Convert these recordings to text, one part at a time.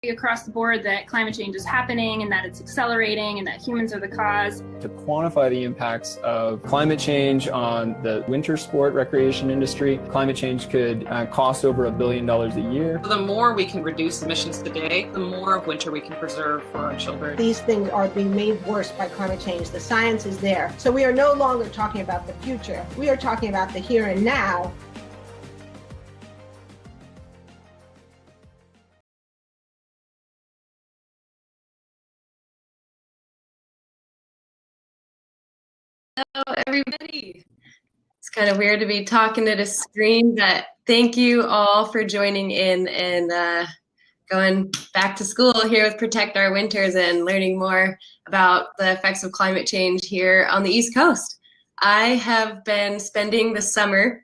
across the board that climate change is happening and that it's accelerating and that humans are the cause. To quantify the impacts of climate change on the winter sport recreation industry, climate change could cost over $1 billion a year. The more we can reduce emissions today, the more of winter we can preserve for our children. These things are being made worse by climate change. The science is there. So we are no longer talking about the future. We are talking about the here and now. Hello, everybody. It's kind of weird to be talking at a screen, but thank you all for joining in and going back to school here with Protect Our Winters and learning more about the effects of climate change here on the East Coast. I have been spending the summer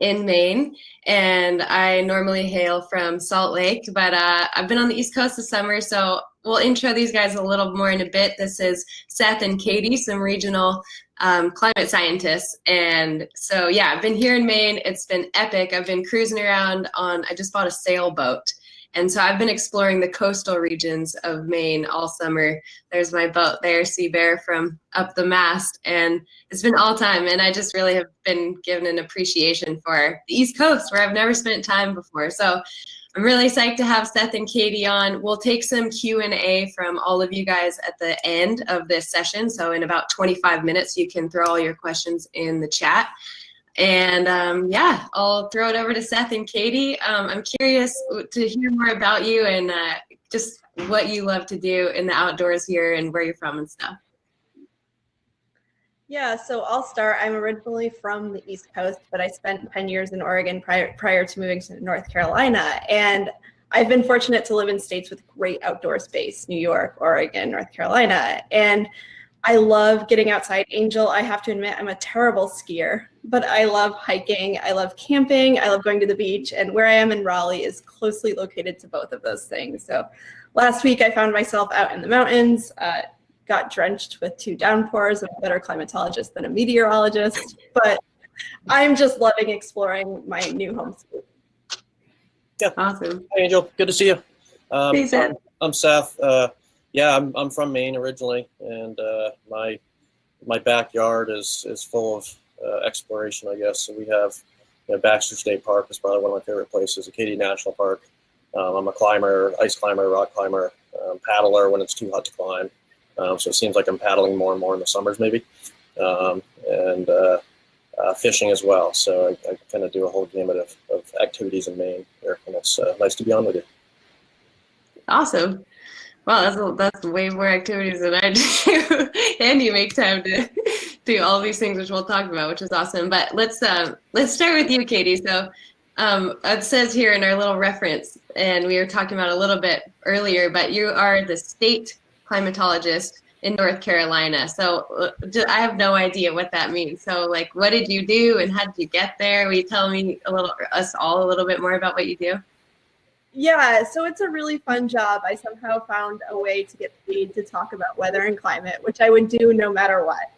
in Maine, and I normally hail from Salt Lake, but I've been on the East Coast this summer, so we'll intro these guys a little more in a bit. This is Seth and Katie, some regional climate scientists. And so, yeah, I've been here in Maine. It's been epic. I've been cruising around I just bought a sailboat. And so I've been exploring the coastal regions of Maine all summer. There's my boat there, Sea Bear, from up the mast. And it's been all time. And I just really have been given an appreciation for the East Coast, where I've never spent time before. So I'm really psyched to have Seth and Katie on. We'll take some Q&A from all of you guys at the end of this session. So in about 25 minutes, you can throw all your questions in the chat. And yeah, I'll throw it over to Seth and Katie. I'm curious to hear more about you and just what you love to do in the outdoors here and where you're from and stuff. Yeah, so I'll start. I'm originally from the East Coast, but I spent 10 years in Oregon prior to moving to North Carolina. And I've been fortunate to live in states with great outdoor space, New York, Oregon, North Carolina. And I love getting outside. Angel, I have to admit, I'm a terrible skier, but I love hiking. I love camping. I love going to the beach. And where I am in Raleigh is closely located to both of those things. So last week I found myself out in the mountains, got drenched with 2 downpours. I'm a better climatologist than a meteorologist, but I'm just loving exploring my new home state. Yeah, awesome. Hey, Angel, good to see you. Hey, Seth. I'm Seth. Yeah, I'm from Maine originally, and my backyard is full of exploration, I guess. So we have, Baxter State Park is probably one of my favorite places. Acadia National Park. I'm a climber, ice climber, rock climber, paddler when it's too hot to climb. So it seems like I'm paddling more and more in the summers, maybe, and fishing as well. So I kind of do a whole gamut of activities in Maine here, and it's nice to be on with you. Awesome. Wow, that's way more activities than I do, and you make time to do all these things, which we'll talk about, which is awesome. But let's start with you, Katie. So it says here in our little reference, and we were talking about a little bit earlier, but you are the state climatologist in North Carolina. So I have no idea what that means. So like, what did you do and how did you get there? Will you tell us all a little bit more about what you do? Yeah, so it's a really fun job. I somehow found a way to get paid to talk about weather and climate, which I would do no matter what.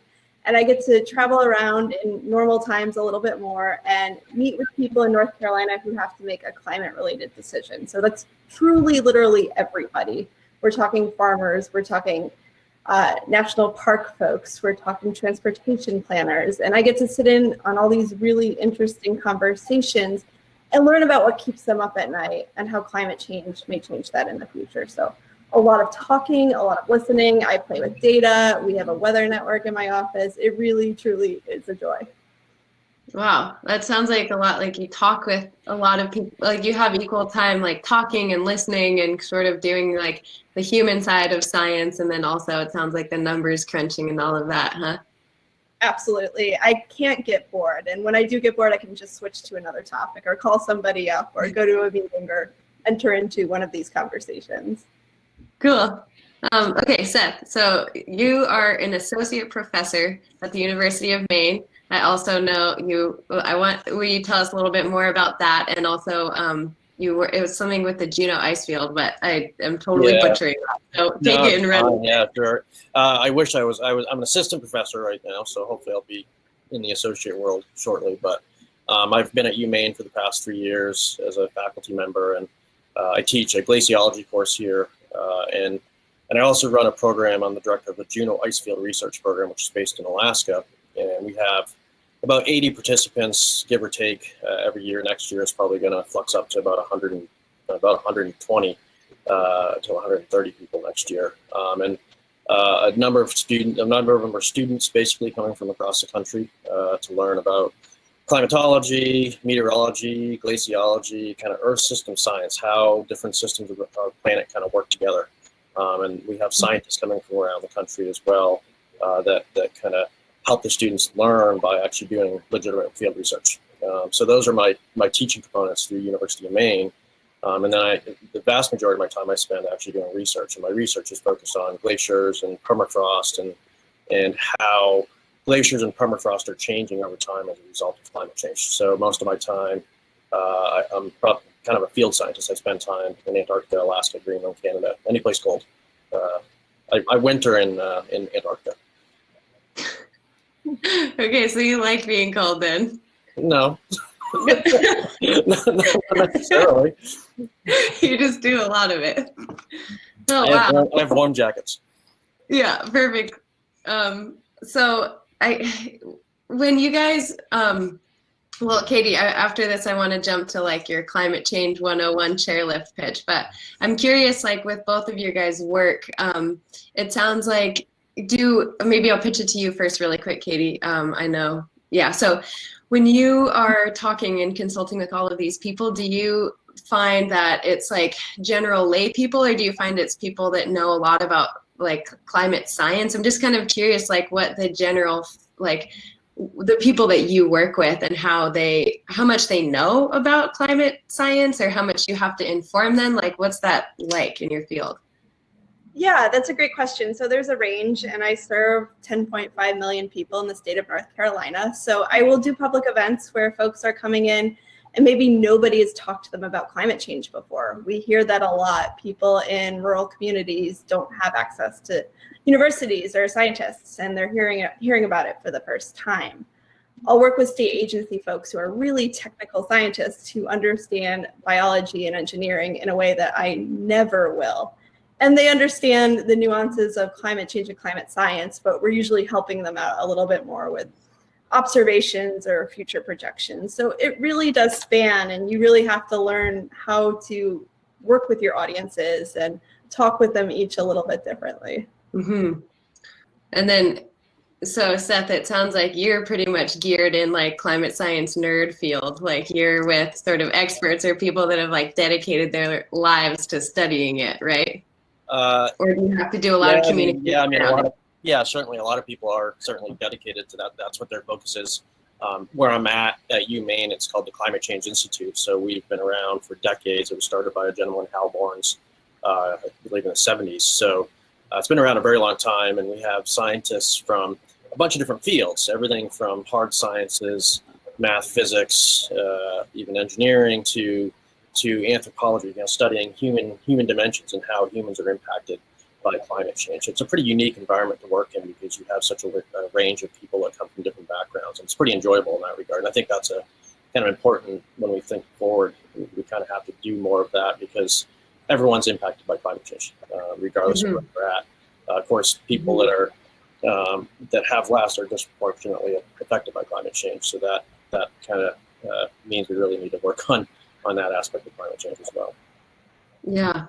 And I get to travel around in normal times a little bit more and meet with people in North Carolina who have to make a climate-related decision. So that's truly, literally everybody. We're talking farmers, we're talking national park folks, we're talking transportation planners, and I get to sit in on all these really interesting conversations and learn about what keeps them up at night and how climate change may change that in the future. So a lot of talking, a lot of listening. I play with data. We have a weather network in my office. It really, truly is a joy. Wow, that sounds like a lot like you talk with a lot of people, like you have equal time like talking and listening and sort of doing like the human side of science, and then also it sounds like the numbers crunching and all of that, huh? Absolutely. I can't get bored. And when I do get bored, I can just switch to another topic or call somebody up or go to a meeting or enter into one of these conversations. Cool. Okay, Seth, so you are an associate professor at the University of Maine. I also know you, will you tell us a little bit more about that? And also it was something with the Juneau ice field, but I am totally butchering that. So take it and run. Yeah, sure. I wish I'm an assistant professor right now, so hopefully I'll be in the associate world shortly. But I've been at UMaine for the past 3 years as a faculty member, and I teach a glaciology course here, and I also run a program. I'm the director of the Juneau Icefield Research Program, which is based in Alaska, and we have about 80 participants, give or take, every year. Next year it's probably going to flux up to about 120 to 130 people next year, and a number of them are students, basically coming from across the country to learn about climatology, meteorology, glaciology, kind of Earth system science, how different systems of our planet kind of work together. And we have scientists coming from around the country as well that kind of help the students learn by actually doing legitimate field research. So those are my teaching components through University of Maine. And then the vast majority of my time I spend actually doing research, and my research is focused on glaciers and permafrost and how glaciers and permafrost are changing over time as a result of climate change. So most of my time, I'm kind of a field scientist. I spend time in Antarctica, Alaska, Greenland, Canada, any place cold. I winter in Antarctica. Okay, so you like being cold then? No. Not necessarily. You just do a lot of it. Oh, wow. I have warm jackets. Yeah, perfect. So when you guys, well, Katie, after this, I want to jump to like your climate change 101 chairlift pitch, but I'm curious, like with both of your guys' work, it sounds like, maybe I'll pitch it to you first really quick, Katie. I know. Yeah. So when you are talking and consulting with all of these people, do you find that it's like general lay people, or do you find it's people that know a lot about like climate science? I'm just kind of curious, like what the general, like the people that you work with and how much they know about climate science, or how much you have to inform them. Like, what's that like in your field? Yeah, that's a great question. So there's a range, and I serve 10.5 million people in the state of North Carolina. So I will do public events where folks are coming in and maybe nobody has talked to them about climate change before. We hear that a lot. People in rural communities don't have access to universities or scientists, and they're hearing about it for the first time. I'll work with state agency folks who are really technical scientists who understand biology and engineering in a way that I never will. And they understand the nuances of climate change and climate science, but we're usually helping them out a little bit more with observations or future projections. So it really does span, and you really have to learn how to work with your audiences and talk with them each a little bit differently. Mm-hmm. And then, so Seth, it sounds like you're pretty much geared in like climate science nerd field, like you're with sort of experts or people that have like dedicated their lives to studying it, right? Or do you have to do a lot of communication? Yeah, I mean, certainly a lot of people are certainly dedicated to that. That's what their focus is. Where I'm at UMaine, it's called the Climate Change Institute. So we've been around for decades. It was started by a gentleman, Hal Barnes, I believe in the 70s. So it's been around a very long time, and we have scientists from a bunch of different fields, everything from hard sciences, math, physics, even engineering to anthropology, studying human dimensions and how humans are impacted by climate change. It's a pretty unique environment to work in because you have such a range of people that come from different backgrounds, and it's pretty enjoyable in that regard. And I think that's a kind of important when we think forward. We kind of have to do more of that because everyone's impacted by climate change, regardless of where they're at. Of course, people that have less are disproportionately affected by climate change. So that kind of means we really need to work on that aspect of climate change as well. Yeah.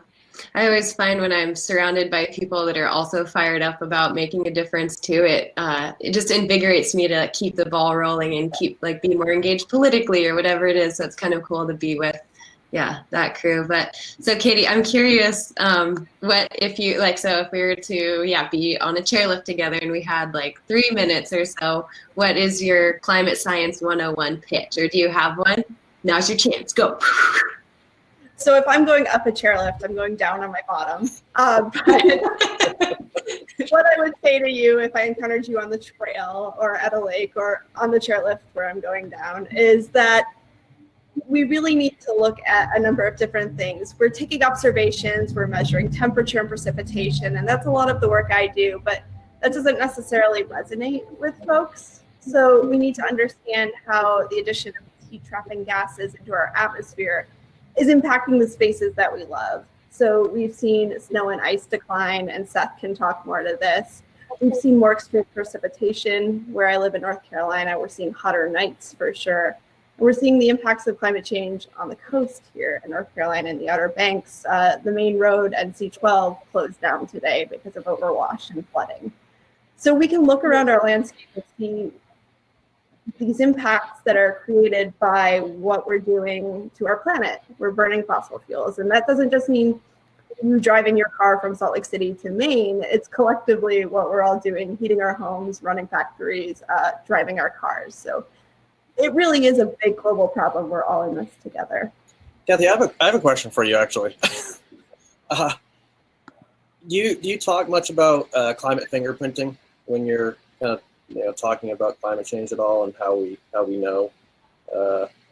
I always find when I'm surrounded by people that are also fired up about making a difference too, it just invigorates me to keep the ball rolling and keep be more engaged politically or whatever it is. So it's kind of cool to be with, that crew. But so Katie, I'm curious, what if you so if we were to be on a chairlift together and we had 3 minutes or so, what is your climate science 101 pitch, or do you have one? Now's your chance. Go. So if I'm going up a chairlift, I'm going down on my bottom. But what I would say to you if I encountered you on the trail or at a lake or on the chairlift where I'm going down is that we really need to look at a number of different things. We're taking observations, we're measuring temperature and precipitation, and that's a lot of the work I do, but that doesn't necessarily resonate with folks. So we need to understand how the addition of heat trapping gases into our atmosphere is impacting the spaces that we love. So we've seen snow and ice decline, and Seth can talk more to this. We've seen more extreme precipitation. Where I live in North Carolina, we're seeing hotter nights for sure. We're seeing the impacts of climate change on the coast here in North Carolina and the Outer Banks. The main road, NC-12, closed down today because of overwash and flooding. So we can look around our landscape and see these impacts that are created by what we're doing to our planet. We're burning fossil fuels, and that doesn't just mean you driving your car from Salt Lake City to Maine. It's collectively what we're all doing, heating our homes, running factories, driving our cars. So it really is a big global problem. We're all in this together. Kathy, I have a question for you, actually. Do you talk much about climate fingerprinting when you're kind of talking about climate change at all, and how we know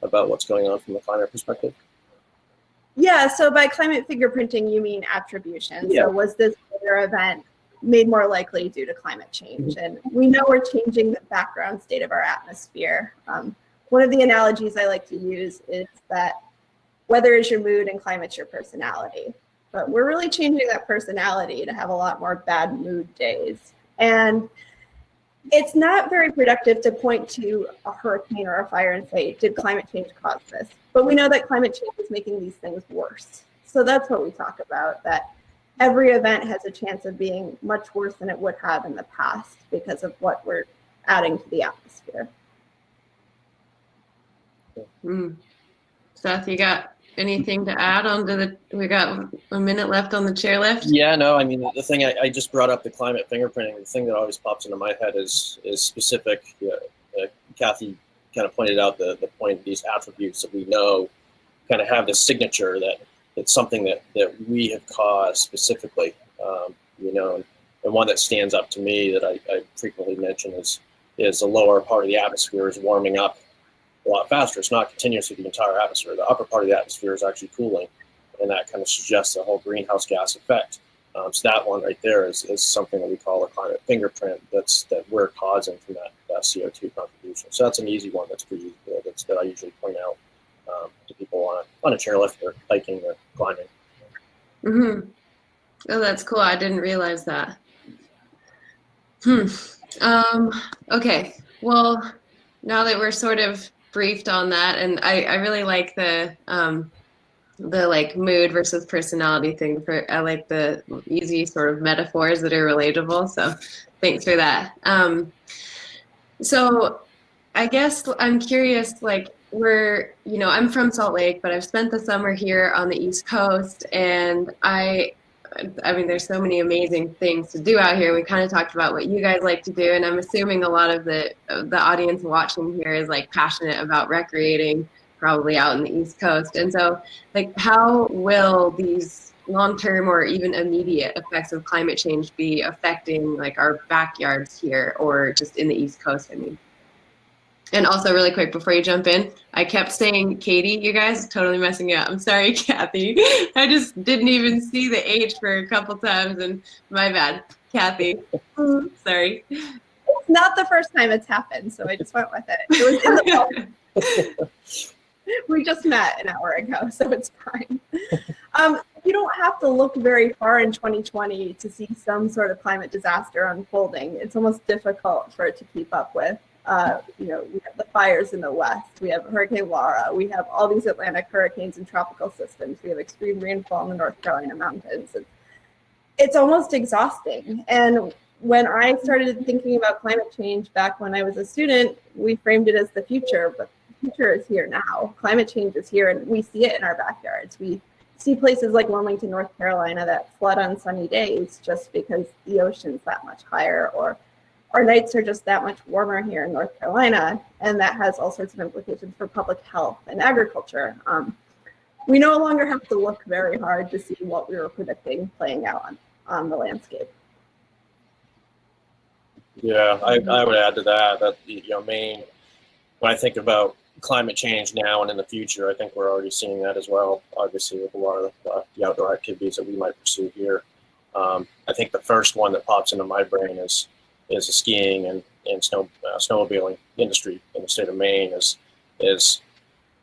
about what's going on from the climate perspective? Yeah, so by climate fingerprinting, you mean attribution. Yeah. So was this weather event made more likely due to climate change? And we know we're changing the background state of our atmosphere. One of the analogies I like to use is that weather is your mood and climate's your personality. But we're really changing that personality to have a lot more bad mood days. And it's not very productive to point to a hurricane or a fire and say, did climate change cause this? But we know that climate change is making these things worse. So that's what we talk about, that every event has a chance of being much worse than it would have in the past because of what we're adding to the atmosphere. Seth, you got anything to add on to we got a minute left on the chairlift? Yeah, no, I mean, the thing I just brought up, the climate fingerprinting, the thing that always pops into my head is specific. Kathy kind of pointed out the point of these attributes that we know kind of have this signature that it's something that we have caused specifically, and one that stands up to me that I frequently mention is the lower part of the atmosphere is warming up a lot faster. It's not continuously the entire atmosphere. The upper part of the atmosphere is actually cooling, and that kind of suggests the whole greenhouse gas effect. So that one right there is something that we call a climate fingerprint that we're causing from that CO2 contribution. So that's an easy one that I usually point out to people on a chairlift or hiking or climbing. Mm-hmm. Oh, that's cool. I didn't realize that. Okay. Well, now that we're sort of briefed on that, and I really like the like mood versus personality thing. I like the easy sort of metaphors that are relatable. So thanks for that. So I guess I'm curious, like I'm from Salt Lake, but I've spent the summer here on the East Coast, and I mean, there's so many amazing things to do out here. We kind of talked about what you guys like to do, and I'm assuming a lot of the audience watching here is like passionate about recreating, probably out in the East Coast. And so, like, how will these long-term or even immediate effects of climate change be affecting like our backyards here, or just in the East Coast, I mean? And also, really quick, before you jump in, I kept saying Katie, you guys, totally messing it up. I'm sorry, Kathy. I just didn't even see the H for a couple times, and my bad. Kathy, sorry. It's not the first time it's happened, so I just went with it. It was in the We just met an hour ago, so it's fine. You don't have to look very far in 2020 to see some sort of climate disaster unfolding. It's almost difficult for it to keep up with. We have the fires in the West, we have Hurricane Laura, we have all these Atlantic hurricanes and tropical systems, we have extreme rainfall in the North Carolina mountains. It's almost exhausting. And when I started thinking about climate change back when I was a student, we framed it as the future, but the future is here now. Climate change is here, and we see it in our backyards. We see places like Wilmington, North Carolina that flood on sunny days just because the ocean's that much higher, or our nights are just that much warmer here in North Carolina, and that has all sorts of implications for public health and agriculture. We no longer have to look very hard to see what we were predicting playing out on the landscape. Yeah, I would add to that Maine, when I think about climate change now and in the future, I think we're already seeing that as well, obviously, with a lot of the outdoor activities that we might pursue here. I think the first one that pops into my brain is the skiing and snowmobiling industry in the state of Maine is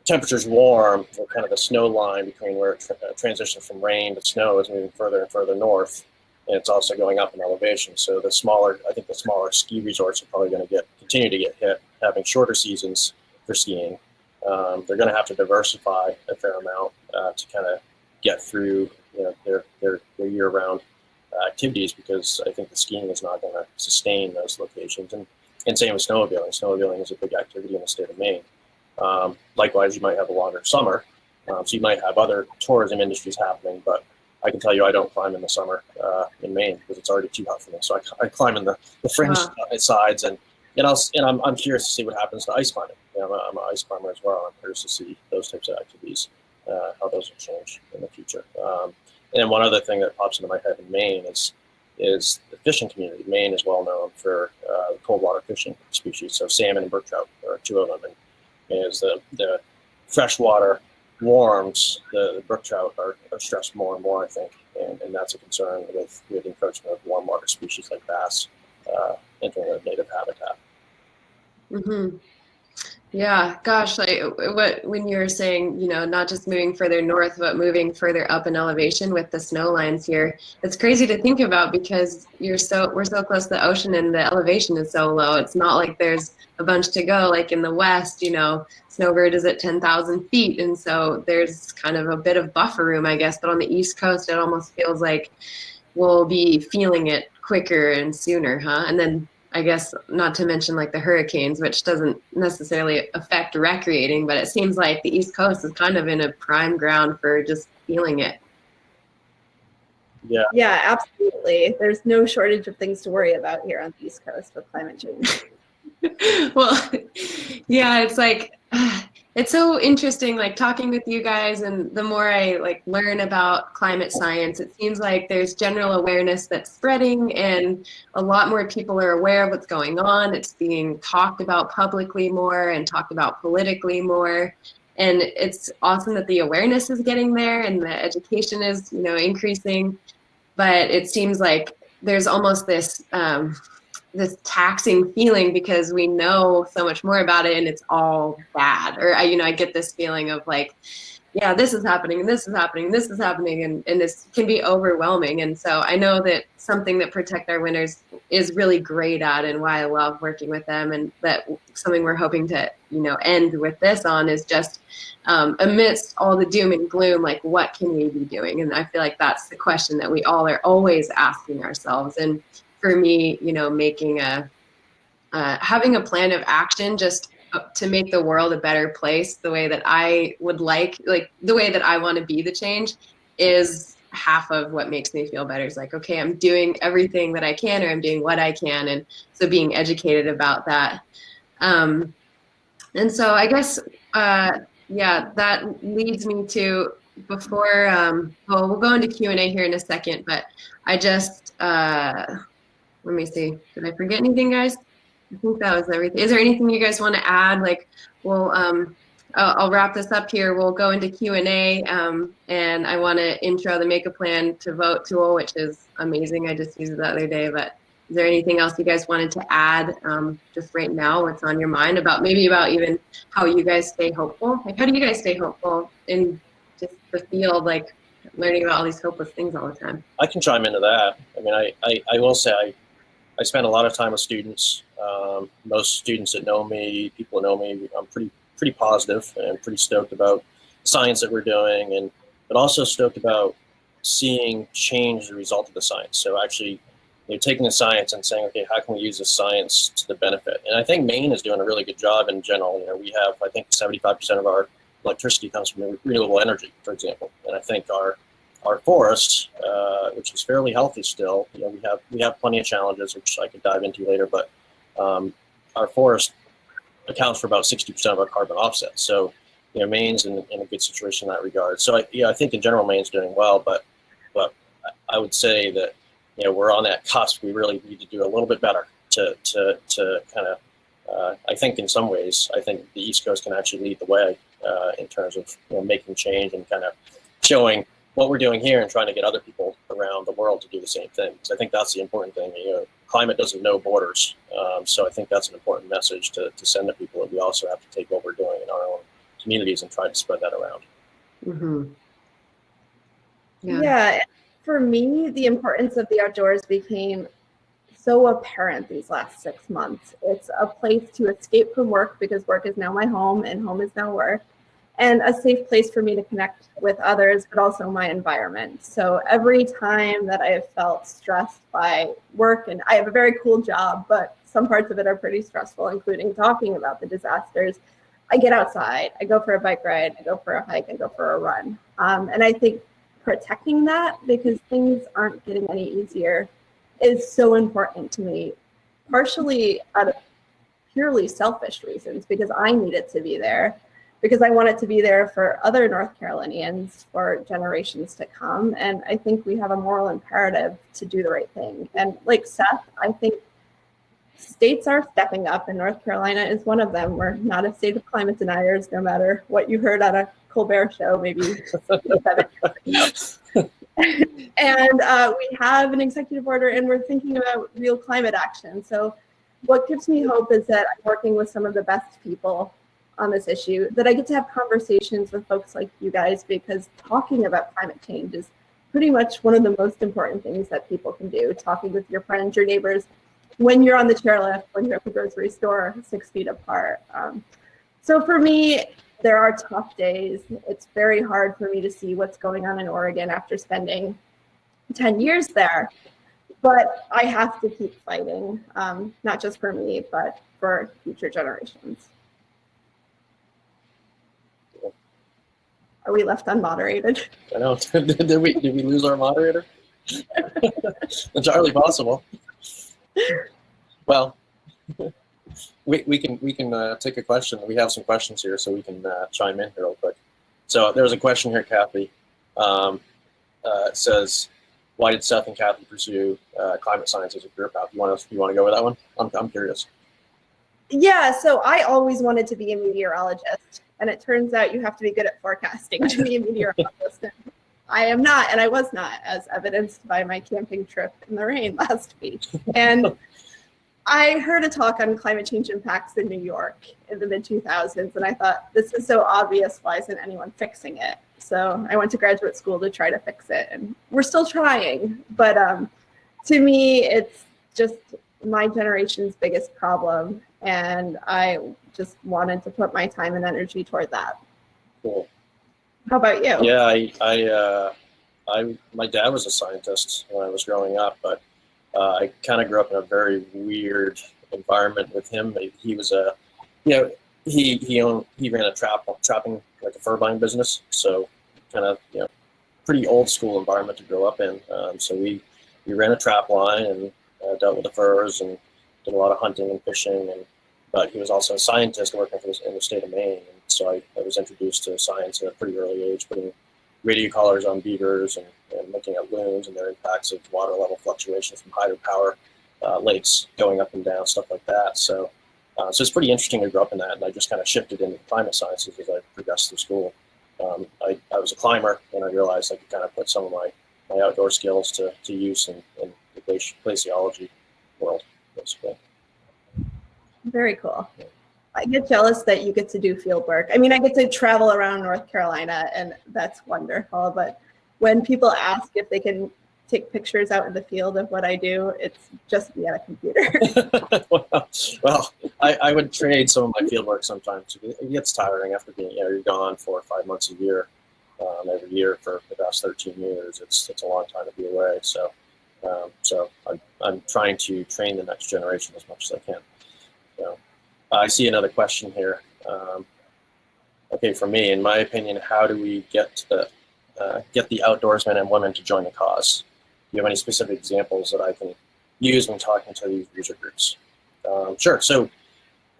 temperature's warm, kind of the snow line between where it transitions from rain to snow is moving further and further north, and it's also going up in elevation. So the smaller ski resorts are probably going to continue to get hit, having shorter seasons for skiing. They're going to have to diversify a fair amount to kind of get through their year-round activities, because I think the skiing is not going to sustain those locations. And same with snowmobiling. Snowmobiling is a big activity in the state of Maine. Likewise, you might have a longer summer, so you might have other tourism industries happening, but I can tell you I don't climb in the summer in Maine because it's already too hot for me. So I climb in the fringe sides, and I'm curious to see what happens to ice climbing. I'm an ice climber as well. I'm curious to see those types of activities, how those will change in the future. And then one other thing that pops into my head in Maine is the fishing community. Maine is well known for cold water fishing species. So salmon and brook trout are two of them. And as the freshwater warms, the brook trout are stressed more and more, I think. And that's a concern with encroachment of warm water species like bass entering their native habitat. Mm-hmm. Yeah, gosh, when you were saying, not just moving further north, but moving further up in elevation with the snow lines here, it's crazy to think about because we're so close to the ocean and the elevation is so low. It's not like there's a bunch to go. Like in the West, Snowbird is at 10,000 feet. And so there's kind of a bit of buffer room, I guess. But on the East Coast, it almost feels like we'll be feeling it quicker and sooner, huh? And then I guess not to mention like the hurricanes, which doesn't necessarily affect recreating, but it seems like the East Coast is kind of in a prime ground for just feeling it. Yeah, absolutely. There's no shortage of things to worry about here on the East Coast with climate change. Well, yeah, it's like, it's so interesting, like talking with you guys, and the more I learn about climate science, it seems like there's general awareness that's spreading and a lot more people are aware of what's going on. It's being talked about publicly more and talked about politically more. And it's awesome that the awareness is getting there and the education is, increasing. But it seems like there's almost this taxing feeling because we know so much more about it and it's all bad. Or I get this feeling of yeah, this is happening and this is happening and this is happening, and this can be overwhelming. And so I know that something that Protect Our Winters is really great at, and why I love working with them, and that something we're hoping to end with this on is just amidst all the doom and gloom, what can we be doing? And I feel like that's the question that we all are always asking ourselves. And for me, making having a plan of action just to make the world a better place the way that I would like the way that I want to be the change is half of what makes me feel better. It's okay, I'm doing everything that I can, or I'm doing what I can. And so being educated about that. And so I guess, that leads me to before, we'll go into Q&A here in a second, but I just, let me see. Did I forget anything, guys? I think that was everything. Is there anything you guys want to add? I'll wrap this up here. We'll go into Q&A, and I want to intro the Make a Plan to Vote tool, which is amazing. I just used it the other day. But is there anything else you guys wanted to add just right now? What's on your mind about even how you guys stay hopeful? How do you guys stay hopeful in just the field, learning about all these hopeless things all the time? I can chime into that. I mean, I will say I spend a lot of time with students. Most students that know me, people that know me, I'm pretty positive and pretty stoked about the science that we're doing, but also stoked about seeing change as a result of the science. So actually, taking the science and saying, okay, how can we use the science to the benefit? And I think Maine is doing a really good job in general. We have, I think, 75% of our electricity comes from renewable energy, for example. And I think our forests, which is fairly healthy still, we have plenty of challenges, which I could dive into later, but our forest accounts for about 60% of our carbon offset. So, Maine's in a good situation in that regard. So I think in general, Maine's doing well, but I would say that, we're on that cusp. We really need to do a little bit better to kind of, I think in some ways, I think the East Coast can actually lead the way in terms of making change and kind of showing what we're doing here and trying to get other people around the world to do the same thing. So I think that's the important thing. Climate doesn't know borders. So I think that's an important message to send to people, that we also have to take what we're doing in our own communities and tried to spread that around. Mm-hmm. Yeah, for me, the importance of the outdoors became so apparent these last 6 months. It's a place to escape from work because work is now my home and home is now work, and a safe place for me to connect with others, but also my environment. So every time that I have felt stressed by work, and I have a very cool job, but some parts of it are pretty stressful, including talking about the disasters, I get outside, I go for a bike ride, I go for a hike, I go for a run. And I think protecting that, because things aren't getting any easier, is so important to me, partially out of purely selfish reasons, because I need it to be there, because I want it to be there for other North Carolinians for generations to come. And I think we have a moral imperative to do the right thing. And like Seth, I think states are stepping up, and North Carolina is one of them. We're not a state of climate deniers, no matter what you heard on a Colbert show maybe 7 years ago. And we have an executive order, and we're thinking about real climate action. So what gives me hope is that I'm working with some of the best people on this issue, that I get to have conversations with folks like you guys, because talking about climate change is pretty much one of the most important things that people can do. Talking with your friends, your neighbors, when you're on the chairlift, when you're at the grocery store 6 feet apart. So for me, there are tough days. It's very hard for me to see what's going on in Oregon after spending 10 years there. But I have to keep fighting, not just for me, but for future generations. Are we left unmoderated? I know. Did we lose our moderator? Entirely possible. Well, we can take a question. We have some questions here, so we can chime in here real quick. So there's a question here, Kathy. It says, "Why did Seth and Kathy pursue climate science as a career path?" You want to go with that one? I'm curious. Yeah, so I always wanted to be a meteorologist, and it turns out you have to be good at forecasting to be a meteorologist. And I am not, and I was not, as evidenced by my camping trip in the rain last week. And I heard a talk on climate change impacts in New York in the mid-2000s, and I thought, this is so obvious, why isn't anyone fixing it? So I went to graduate school to try to fix it, and we're still trying. But to me, it's just my generation's biggest problem, and I just wanted to put my time and energy toward that. Cool. How about you? Yeah, my dad was a scientist when I was growing up, but I kind of grew up in a very weird environment with him. He was he ran a trapping, like a fur buying business, so kind of pretty old school environment to grow up in. So we ran a trap line and dealt with the furs and did a lot of hunting and fishing. But he was also a scientist working in the state of Maine, and so I was introduced to science at a pretty early age, putting radio collars on beavers and looking at loons and their impacts of water level fluctuations from hydropower lakes going up and down, stuff like that. So it's pretty interesting to grow up in that, and I just kind of shifted into climate sciences as I progressed through school. I was a climber, and I realized I could kind of put some of my outdoor skills to use in the glaciology world, basically. Very cool. I get jealous that you get to do field work. I mean, I get to travel around North Carolina, and that's wonderful. But when people ask if they can take pictures out in the field of what I do, it's just me at a computer. well, I would trade some of my field work sometimes. It gets tiring after being, you're gone 4 or 5 months a year, every year for the past 13 years. It's a long time to be away. So I'm trying to train the next generation as much as I can. So I see another question here. Okay, for me, in my opinion, how do we get the outdoorsmen and women to join the cause? Do you have any specific examples that I can use when talking to these user groups? Sure. So,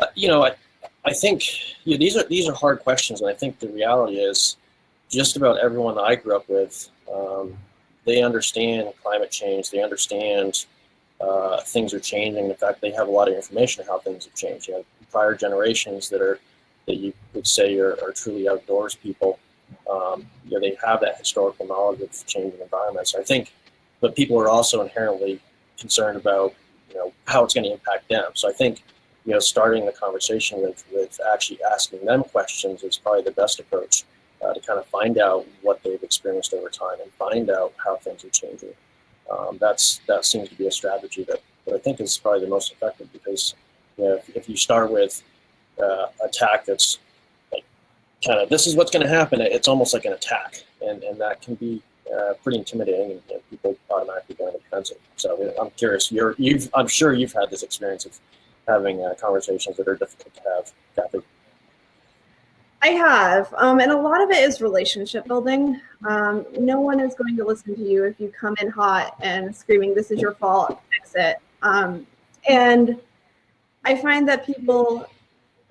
I think these are hard questions, and I think the reality is, just about everyone that I grew up with, they understand climate change. They understand things are changing. In fact, they have a lot of information on how things have changed. Prior generations that you would say are truly outdoors people. They have that historical knowledge of changing environments. So I think, but people are also inherently concerned about how it's going to impact them. So I think starting the conversation with actually asking them questions is probably the best approach to kind of find out what they've experienced over time and find out how things are changing. That seems to be a strategy that I think is probably the most effective, because if you start with a tack that's like kind of, this is what's going to happen, it's almost like an attack, and that can be pretty intimidating, and people automatically go into defensive. So I'm curious, I'm sure you've had this experience of having conversations that are difficult to have, Kathy. I have, and a lot of it is relationship building. No one is going to listen to you if you come in hot and screaming, "This is your fault, fix it." And I find that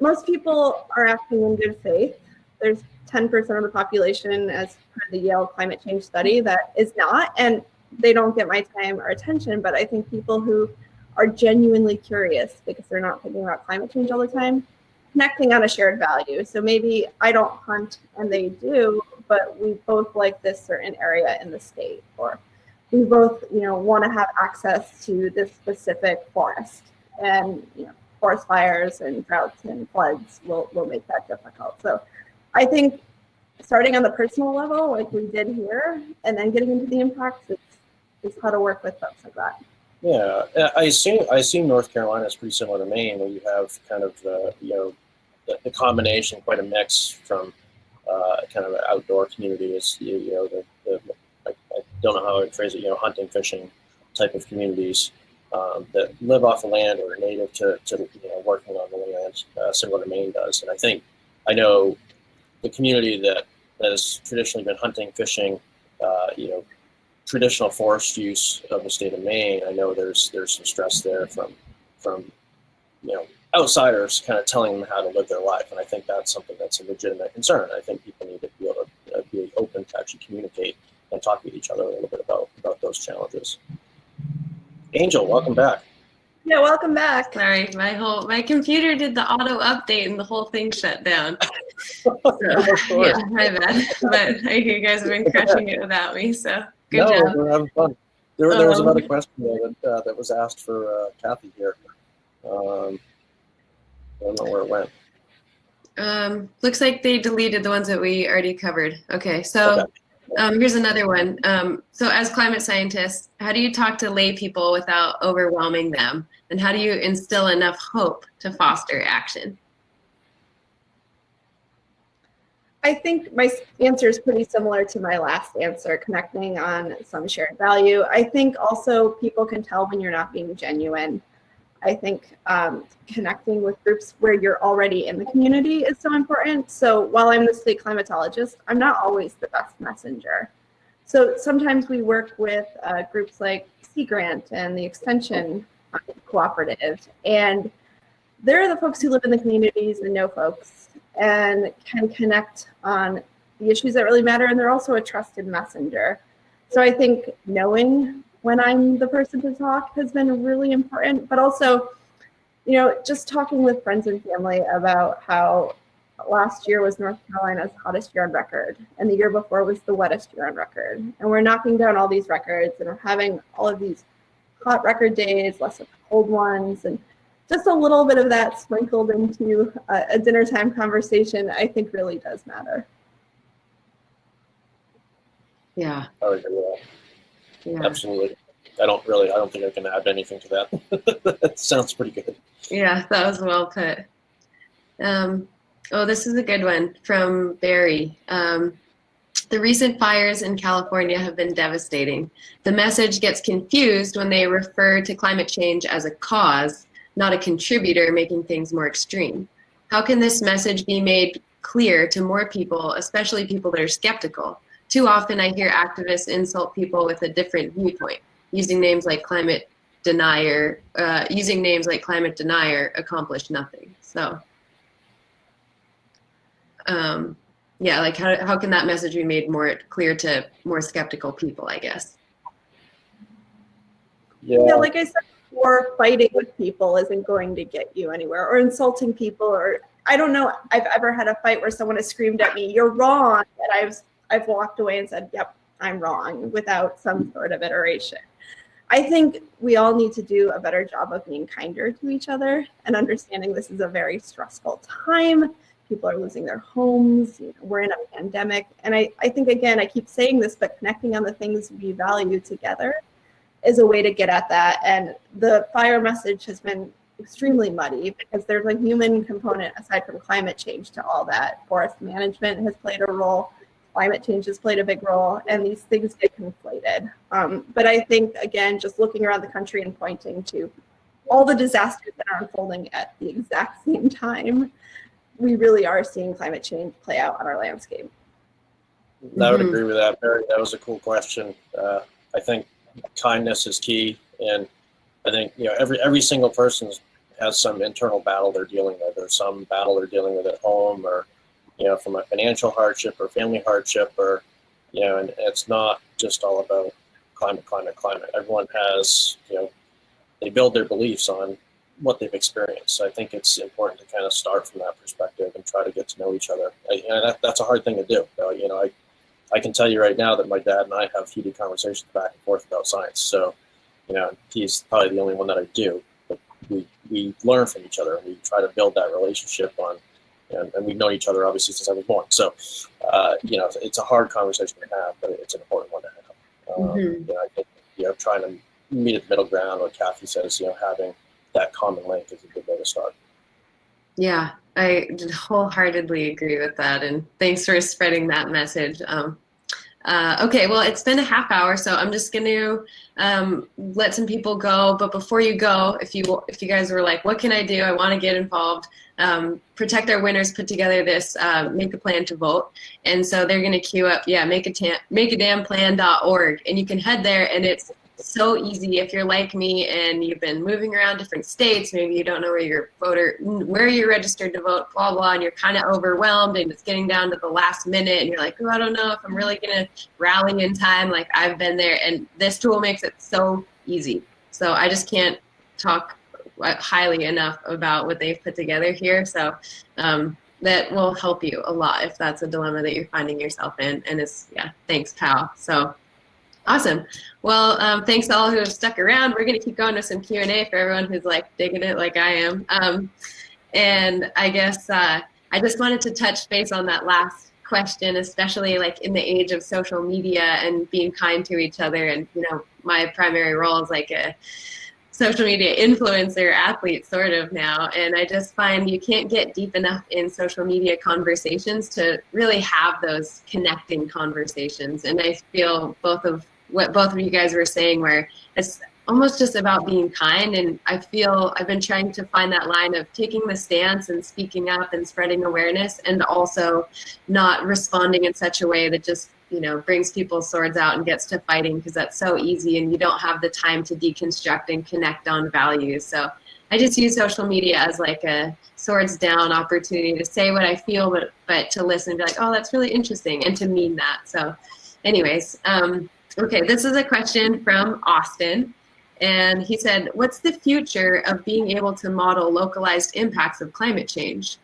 most people are acting in good faith. There's 10% of the population, as per the Yale climate change study, that is not, and they don't get my time or attention. But I think people who are genuinely curious, because they're not thinking about climate change all the time, connecting on a shared value. So maybe I don't hunt and they do, but we both like this certain area in the state, or we both, want to have access to this specific forest, and forest fires and droughts and floods will make that difficult. So I think starting on the personal level, like we did here, and then getting into the impacts is how to work with folks like that. Yeah, I assume North Carolina is pretty similar to Maine, where you have kind of the combination, quite a mix from kind of an outdoor community, is I don't know how I would phrase it, hunting, fishing type of communities that live off the land or are native to working on the land, similar to Maine does. And I know the community that has traditionally been hunting, fishing, traditional forest use of the state of Maine. I know there's some stress there from outsiders kind of telling them how to live their life, and I think that's something that's a legitimate concern. I think people need to be able to be open to actually communicate and talk with each other a little bit about those challenges. Angel, welcome back. Yeah, welcome back. Sorry, my computer did the auto update and the whole thing shut down. So, yeah, my bad. But you guys have been crushing it without me, so good job. We're having fun. There was another question that was asked for Kathy here. I don't know where it went. Looks like they deleted the ones that we already covered. Okay, so here's another one. So as climate scientists, how do you talk to lay people without overwhelming them? And how do you instill enough hope to foster action? I think my answer is pretty similar to my last answer, connecting on some shared value. I think also people can tell when you're not being genuine. I think connecting with groups where you're already in the community is so important. So while I'm the state climatologist, I'm not always the best messenger. So sometimes we work with groups like Sea Grant and the Extension Cooperative, and they're the folks who live in the communities and know folks and can connect on the issues that really matter, and they're also a trusted messenger. So I think knowing when I'm the person to talk has been really important, but also, just talking with friends and family about how last year was North Carolina's hottest year on record, and the year before was the wettest year on record. And we're knocking down all these records, and we're having all of these hot record days, less of cold ones, and just a little bit of that sprinkled into a dinner time conversation, I think really does matter. Yeah. I would agree with that. Yeah. Absolutely. I don't think I can add anything to that. That sounds pretty good. Yeah, that was well put. This is a good one from Barry. The recent fires in California have been devastating. The message gets confused when they refer to climate change as a cause, not a contributor, making things more extreme. How can this message be made clear to more people, especially people that are skeptical? Too often I hear activists insult people with a different viewpoint, using names like climate denier accomplish nothing. So, how can that message be made more clear to more skeptical people, I guess? Yeah, like I said before, fighting with people isn't going to get you anywhere, or insulting people, or I don't know I've ever had a fight where someone has screamed at me, "You're wrong," and I've walked away and said, "Yep, I'm wrong," without some sort of iteration. I think we all need to do a better job of being kinder to each other and understanding this is a very stressful time. People are losing their homes. We're in a pandemic. And I think, again, I keep saying this, but connecting on the things we value together is a way to get at that. And the fire message has been extremely muddy because there's a human component aside from climate change to all that. Forest management has played a role. Climate change has played a big role, and these things get conflated. But I think, again, just looking around the country and pointing to all the disasters that are unfolding at the exact same time, we really are seeing climate change play out on our landscape. I would agree with that, Barry. That was a cool question. I think kindness is key, and I think every single person has some internal battle they're dealing with, or some battle they're dealing with at home, or from a financial hardship or family hardship, or and it's not just all about climate. Everyone has they build their beliefs on what they've experienced. So I think it's important to kind of start from that perspective and try to get to know each other. That's a hard thing to do. I can tell you right now that my dad and I have heated conversations back and forth about science. So he's probably the only one that I do. But we learn from each other, and we try to build that relationship on. And we've known each other obviously since I was born. So, it's a hard conversation to have, but it's an important one to have. I think, trying to meet at the middle ground, like Kathy says, having that common link is a good way to start. Yeah, I wholeheartedly agree with that. And thanks for spreading that message. Okay, well, it's been a half hour, so I'm just going to let some people go. But before you go, if you guys were like, what can I do? I want to get involved. Protect Our Winners put together this Make a Plan to Vote. And so they're going to queue up, makeadamnplan.org. And you can head there, and it's so easy. If you're like me and you've been moving around different states, maybe you don't know where you're registered to vote, blah, blah, and you're kind of overwhelmed and it's getting down to the last minute and you're like, oh, I don't know if I'm really going to rally in time. Like, I've been there, and this tool makes it so easy. So I just can't talk highly enough about what they've put together here. So that will help you a lot if that's a dilemma that you're finding yourself in. And thanks, pal. So awesome. Well, thanks to all who have stuck around. We're going to keep going with some Q&A for everyone who's like digging it like I am. And I guess I just wanted to touch base on that last question, especially like in the age of social media and being kind to each other. And, my primary role is like a social media influencer athlete sort of now. And I just find you can't get deep enough in social media conversations to really have those connecting conversations. And I feel what both of you guys were saying, where it's almost just about being kind. And I feel I've been trying to find that line of taking the stance and speaking up and spreading awareness, and also not responding in such a way that just brings people's swords out and gets to fighting, because that's so easy and you don't have the time to deconstruct and connect on values. So I just use social media as like a swords down opportunity to say what I feel, but to listen and be like, oh, that's really interesting, and to mean that. So anyways, okay, this is a question from Austin. And he said, what's the future of being able to model localized impacts of climate change?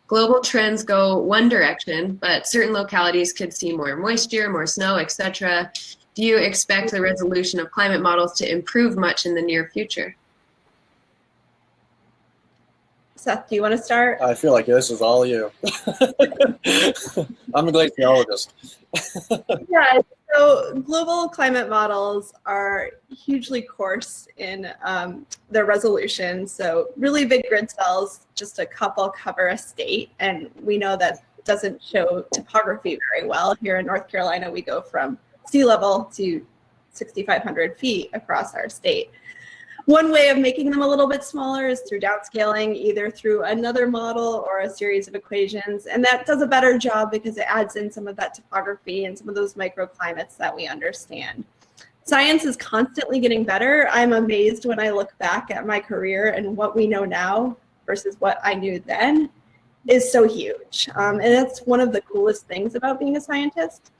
Global trends go one direction, but certain localities could see more moisture, more snow, etc. Do you expect the resolution of climate models to improve much in the near future? Seth, do you want to start? I feel like this is all you. I'm a glaciologist. Yeah, so global climate models are hugely coarse in their resolution. So really big grid cells, just a couple cover a state. And we know that doesn't show topography very well. Here in North Carolina, we go from sea level to 6,500 feet across our state. One way of making them a little bit smaller is through downscaling, either through another model or a series of equations. And that does a better job because it adds in some of that topography and some of those microclimates that we understand. Science is constantly getting better. I'm amazed when I look back at my career and what we know now versus what I knew then is so huge. And that's one of the coolest things about being a scientist.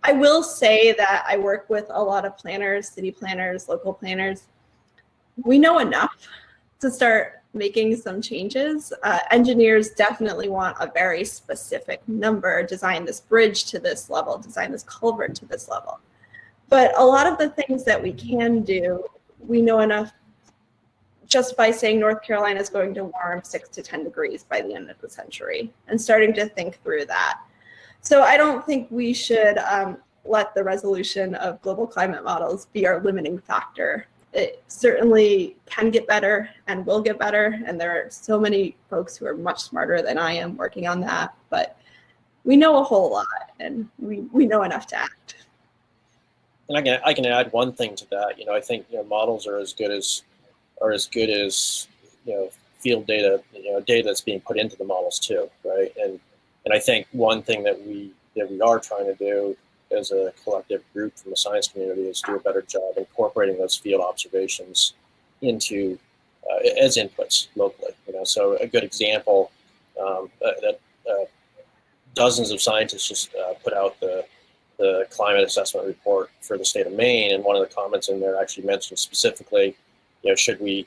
I will say that I work with a lot of planners, city planners, local planners. We know enough to start making some changes. Engineers definitely want a very specific number, design this bridge to this level, design this culvert to this level. But a lot of the things that we can do, we know enough just by saying North Carolina is going to warm 6 to 10 degrees by the end of the century, and starting to think through that. So I don't think we should let the resolution of global climate models be our limiting factor. It certainly can get better and will get better, and there are so many folks who are much smarter than I am working on that, but we know a whole lot, and we know enough to act. And I can add one thing to that. I think models are as good as field data, data that's being put into the models too, right? And I think one thing that we are trying to do as a collective group from the science community is do a better job incorporating those field observations into as inputs locally. So a good example that dozens of scientists just put out the climate assessment report for the state of Maine, and one of the comments in there actually mentioned specifically, should we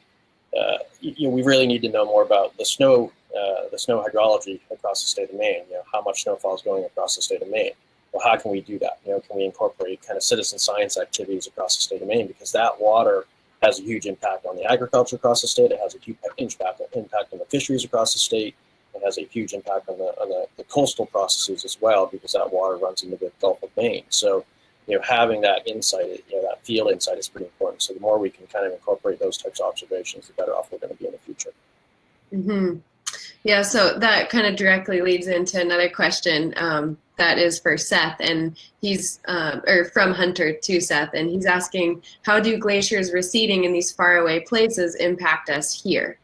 we really need to know more about the snow hydrology across the state of Maine. How much snowfall is going across the state of Maine. Well, how can we do that? Can we incorporate kind of citizen science activities across the state of Maine? Because that water has a huge impact on the agriculture across the state. It has a huge impact on the fisheries across the state. It has a huge impact on the coastal processes as well, because that water runs into the Gulf of Maine. So, having that insight, that field insight is pretty important. So the more we can kind of incorporate those types of observations, the better off we're going to be in the future. Mm-hmm. Yeah, so that kind of directly leads into another question that is for Seth, and he's or from Hunter to Seth, and he's asking, how do glaciers receding in these faraway places impact us here?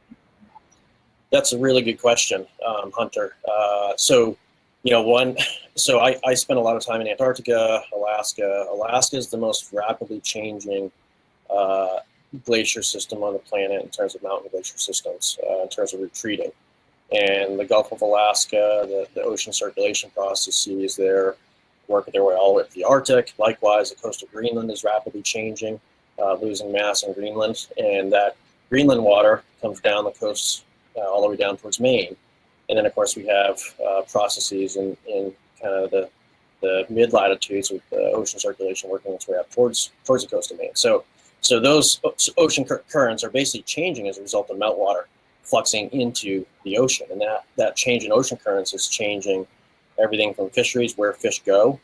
That's a really good question, Hunter. I spent a lot of time in Antarctica, Alaska. Alaska is the most rapidly changing glacier system on the planet in terms of mountain glacier systems, in terms of retreating. And the Gulf of Alaska, the ocean circulation processes there, working their way all the way to the Arctic. Likewise, the coast of Greenland is rapidly changing, losing mass in Greenland. And that Greenland water comes down the coast all the way down towards Maine. And then, of course, we have processes in kind of the mid-latitudes with the ocean circulation working its way up towards the coast of Maine. So those ocean currents are basically changing as a result of meltwater fluxing into the ocean. And that change in ocean currents is changing everything from fisheries, where fish go,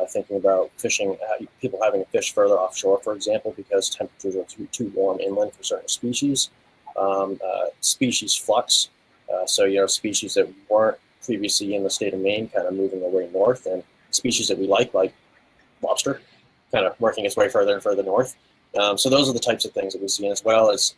thinking about fishing, people having to fish further offshore, for example, because temperatures are too warm inland for certain species. Species flux, species that weren't previously in the state of Maine kind of moving their way north, and species that we like lobster, kind of working its way further and further north. So those are the types of things that we see, as well as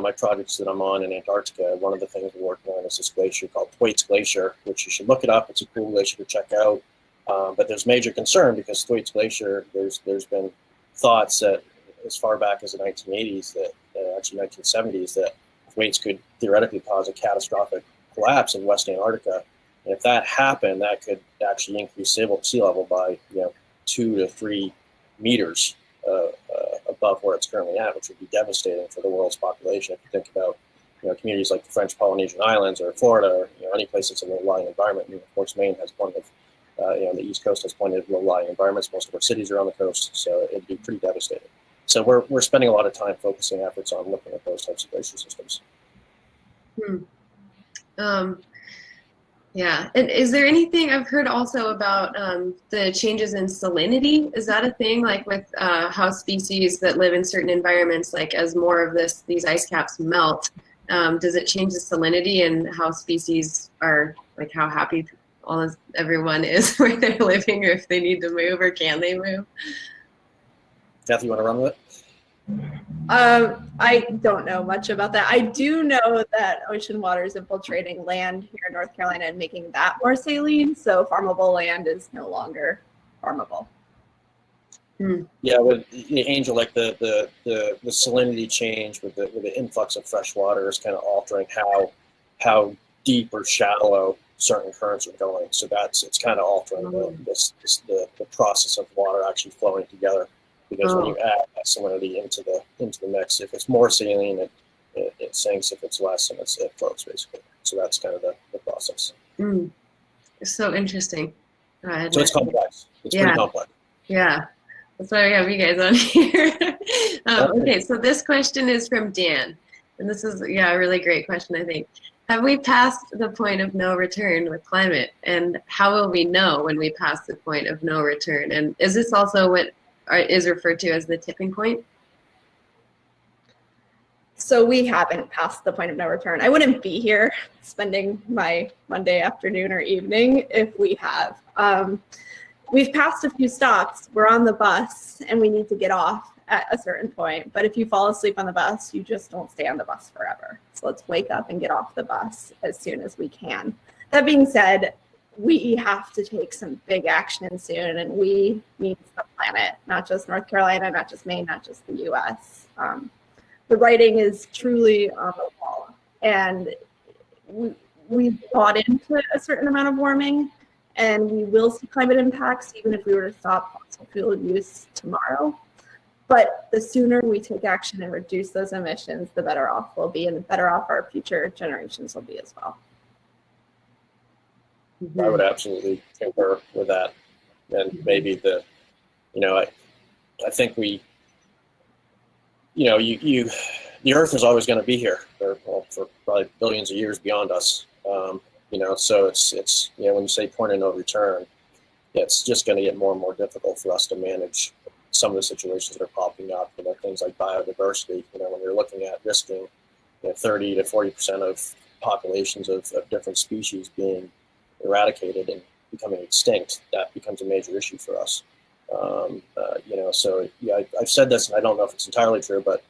my projects that I'm on in Antarctica. One of the things we're working on is this glacier called Thwaites Glacier, which you should look it up. It's a cool glacier to check out. But there's major concern because Thwaites Glacier, there's been thoughts that as far back as the 1980s, that actually 1970s, that Thwaites could theoretically cause a catastrophic collapse in West Antarctica. And if that happened, that could actually increase sea level by 2 to 3 meters above where it's currently at, which would be devastating for the world's population. If you think about communities like the French Polynesian Islands or Florida, or any place that's a low-lying environment. I mean, of course, Maine has plenty of, the East Coast has plenty of low-lying environments. Most of our cities are on the coast, so it'd be pretty devastating. So we're spending a lot of time focusing efforts on looking at those types of glacier systems. Yeah, and is there anything I've heard also about the changes in salinity? Is that a thing, like with how species that live in certain environments, like as more of these ice caps melt, does it change the salinity and how species are, like how happy everyone is where they're living, or if they need to move, or can they move? Seth, you want to run with it? I don't know much about that. I do know that ocean water is infiltrating land here in North Carolina and making that more saline. So farmable land is no longer farmable. Yeah, with Angel, like the salinity change with the influx of fresh water is kind of altering how deep or shallow certain currents are going. So it's kind of altering the process of water actually flowing together. Because when you add that salinity into the mix, if it's more saline, it sinks. If it's less, and it floats basically. So that's kind of the process. It's so interesting. So it's complex. It's pretty complex. Yeah. That's why we have you guys on here. Okay, so this question is from Dan. And this is, a really great question, I think. Have we passed the point of no return with climate? And how will we know when we pass the point of no return? And is this also what is referred to as the tipping point? So we haven't passed the point of no return. I wouldn't be here spending my Monday afternoon or evening if we have. We've passed a few stops. We're on the bus and we need to get off at a certain point. But if you fall asleep on the bus, you just don't stay on the bus forever. So let's wake up and get off the bus as soon as we can. That being said, we have to take some big action soon, and we means the planet, not just North Carolina, not just Maine, not just the US. The writing is truly on the wall, and we bought into a certain amount of warming, and we will see climate impacts even if we were to stop fossil fuel use tomorrow. But the sooner we take action and reduce those emissions, the better off we'll be, and the better off our future generations will be as well. I would absolutely concur with that. And maybe the I think we, the Earth is always going to be here for probably billions of years beyond us. So it's when you say point of no return, it's just going to get more and more difficult for us to manage some of the situations that are popping up. Things like biodiversity. When you're looking at risking 30 to 40% of populations of different species being eradicated and becoming extinct, that becomes a major issue for us. I've said this, and I don't know if it's entirely true, but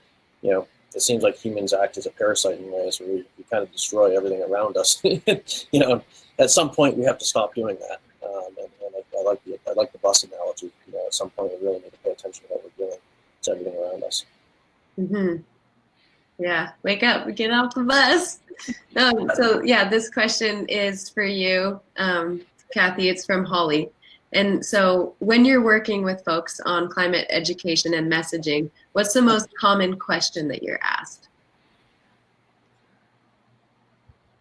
it seems like humans act as a parasite in ways where we kind of destroy everything around us. At some point we have to stop doing that. I like the bus analogy. At some point we really need to pay attention to what we're doing to everything around us. Mm-hmm. Yeah, wake up, get off the bus. This question is for you, Kathy. It's from Holly. And so when you're working with folks on climate education and messaging, what's the most common question that you're asked?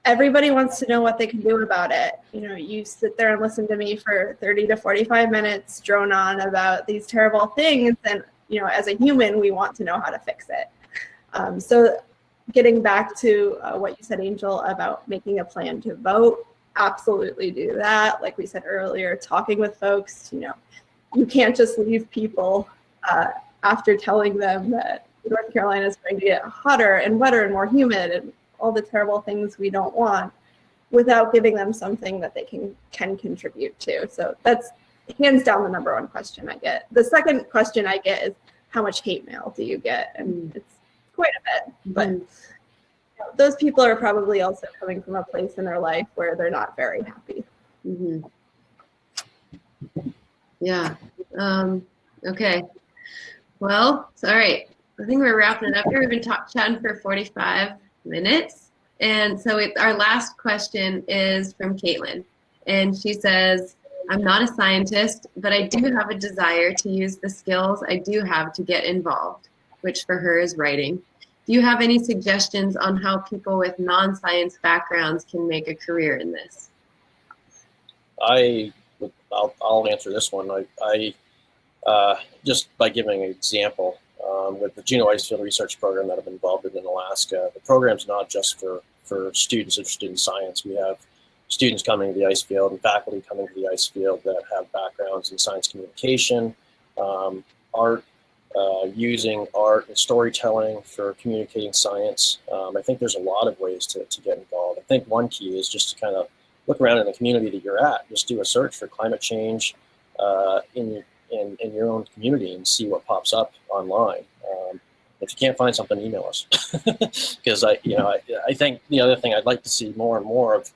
Everybody wants to know what they can do about it. You sit there and listen to me for 30 to 45 minutes, drone on about these terrible things. And, as a human, we want to know how to fix it. So getting back to what you said, Angel, about making a plan to vote, absolutely do that. Like we said earlier, talking with folks, you can't just leave people after telling them that North Carolina is going to get hotter and wetter and more humid and all the terrible things we don't want without giving them something that they can contribute to. So that's hands down the number one question I get. The second question I get is, how much hate mail do you get? And it's quite a bit, but those people are probably also coming from a place in their life where they're not very happy. Mm-hmm. Yeah. Okay. Well, all right. I think we're wrapping it up here. We've been chatting for 45 minutes. And so our last question is from Caitlin. And she says, I'm not a scientist, but I do have a desire to use the skills I do have to get involved, which for her is writing. Do you have any suggestions on how people with non-science backgrounds can make a career in this? I'll answer this one. I just by giving an example, with the Juneau Icefield Research Program that I've been involved in Alaska, the program's not just for students interested in science. We have students coming to the ice field and faculty coming to the ice field that have backgrounds in science communication, art, using art and storytelling for communicating science. I think there's a lot of ways to get involved. I think one key is just to kind of look around in the community that you're at. Just do a search for climate change in your own community and see what pops up online. If you can't find something, email us. Because I think the other thing I'd like to see more and more of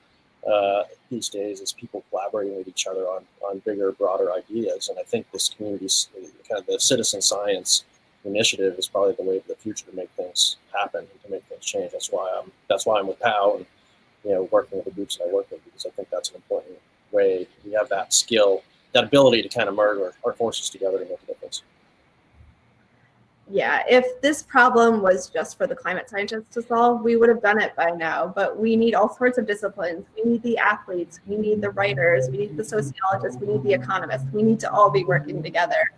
these days is people collaborating with each other on bigger, broader ideas. And I think this community's kind of the citizen science initiative is probably the way of the future to make things happen and to make things change. That's why I'm with POW and working with the groups that I work with, because I think that's an important way. We have that skill, that ability to kind of merge our forces together to make a difference. Yeah, if this problem was just for the climate scientists to solve, we would have done it by now. But we need all sorts of disciplines. We need the athletes, we need the writers, we need the sociologists, we need the economists. We need to all be working together.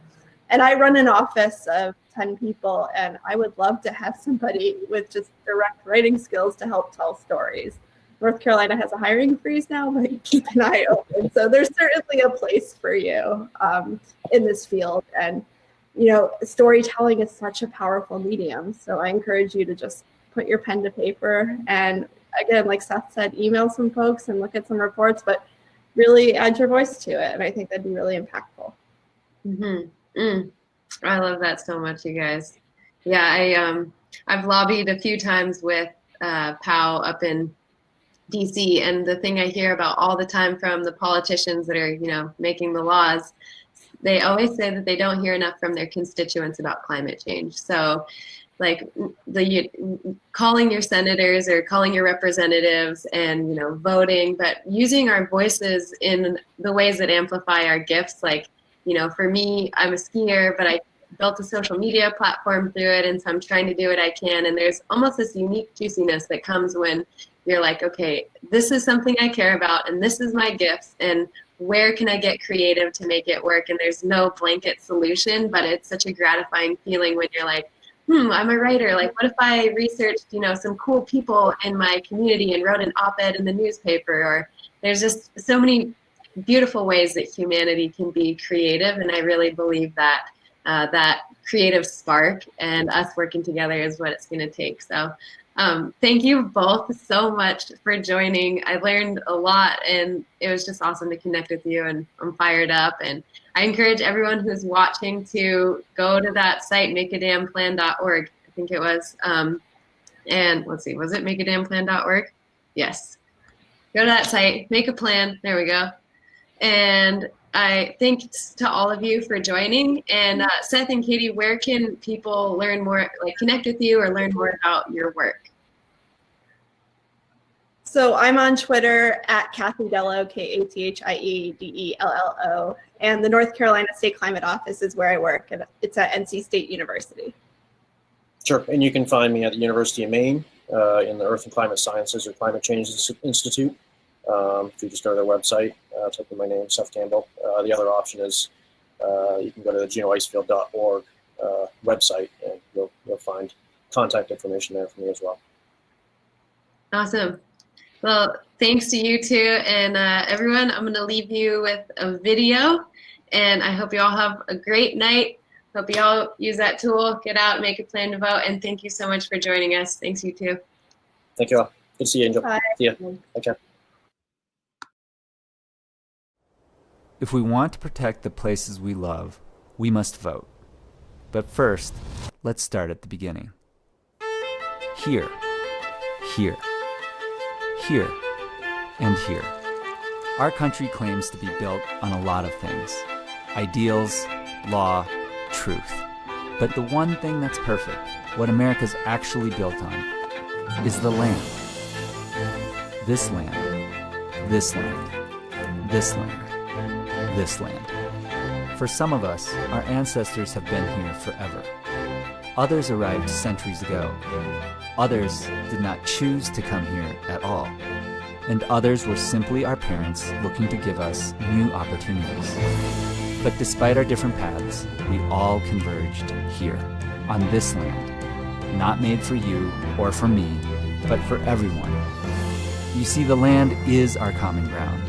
And I run an office of 10 people, and I would love to have somebody with just direct writing skills to help tell stories. North Carolina has a hiring freeze now, but keep an eye open. So there's certainly a place for you in this field. And, you know, storytelling is such a powerful medium. So I encourage you to just put your pen to paper. And again, like Seth said, email some folks and look at some reports, but really add your voice to it. And I think that'd be really impactful. I love that so much, you guys. Yeah, I've lobbied a few times with POW up in DC, and the thing I hear about all the time from the politicians that are, you know, making the laws, they always say that they don't hear enough from their constituents about climate change. So like calling your senators or calling your representatives and, you know, voting, but using our voices in the ways that amplify our gifts. Like, you know, for me, I'm a skier, but I built a social media platform through it, and so I'm trying to do what I can. And there's almost this unique juiciness that comes when you're like, okay, this is something I care about, and this is my gifts, and where can I get creative to make it work? And there's no blanket solution, but it's such a gratifying feeling when you're like, I'm a writer. Like, what if I researched, you know, some cool people in my community and wrote an op-ed in the newspaper? Or there's just so many beautiful ways that humanity can be creative, and I really believe that that creative spark and us working together is what it's going to take. So thank you both so much for joining. I learned a lot, and it was just awesome to connect with you, and I'm fired up. And I encourage everyone who's watching to go to that site, makeadamplan.org, I think it was. And let's see, was it makeadamplan.org? Yes. Go to that site, make a plan. There we go. And I thanks to all of you for joining. And Seth and Katie, where can people learn more, like connect with you or learn more about your work? So I'm on Twitter at Kathy Dello, KATHIEDELLO, and the North Carolina State Climate Office is where I work, and it's at NC State University. Sure, and you can find me at the University of Maine in the Earth and Climate Sciences or Climate Change Institute. If you just go to their website, type in my name, Seth Campbell. The other option is you can go to the genoicefield.org website, and you'll find contact information there for me as well. Awesome. Well, thanks to you two, and everyone, I'm going to leave you with a video, and I hope you all have a great night. Hope you all use that tool, get out, make a plan to vote, and thank you so much for joining us. Thanks, you two. Thank you all. Good to see you, Angel. Bye. See you. Okay. If we want to protect the places we love, we must vote. But first, let's start at the beginning. Here, here, here, and here. Our country claims to be built on a lot of things: ideals, law, truth. But the one thing that's perfect, what America's actually built on, is the land. This land, this land, this land, this land. For some of us, our ancestors have been here forever. Others arrived centuries ago. Others did not choose to come here at all. And others were simply our parents looking to give us new opportunities. But despite our different paths, we all converged here, on this land, not made for you or for me, but for everyone. You see, the land is our common ground.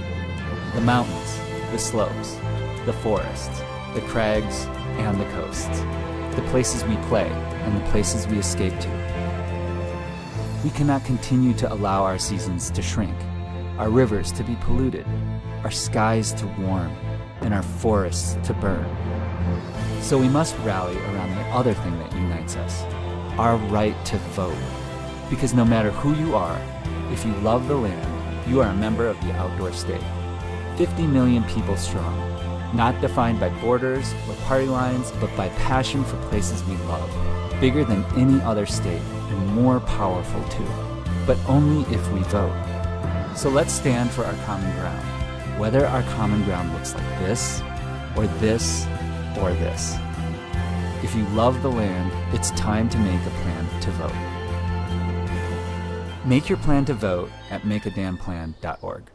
The mountains, the slopes, the forests, the crags, and the coasts. The places we play and the places we escape to. We cannot continue to allow our seasons to shrink, our rivers to be polluted, our skies to warm, and our forests to burn. So we must rally around the other thing that unites us, our right to vote. Because no matter who you are, if you love the land, you are a member of the outdoor state. 50 million people strong, not defined by borders or party lines, but by passion for places we love. Bigger than any other state and more powerful too, but only if we vote. So let's stand for our common ground, whether our common ground looks like this, or this, or this. If you love the land, it's time to make a plan to vote. Make your plan to vote at makeadamplan.org.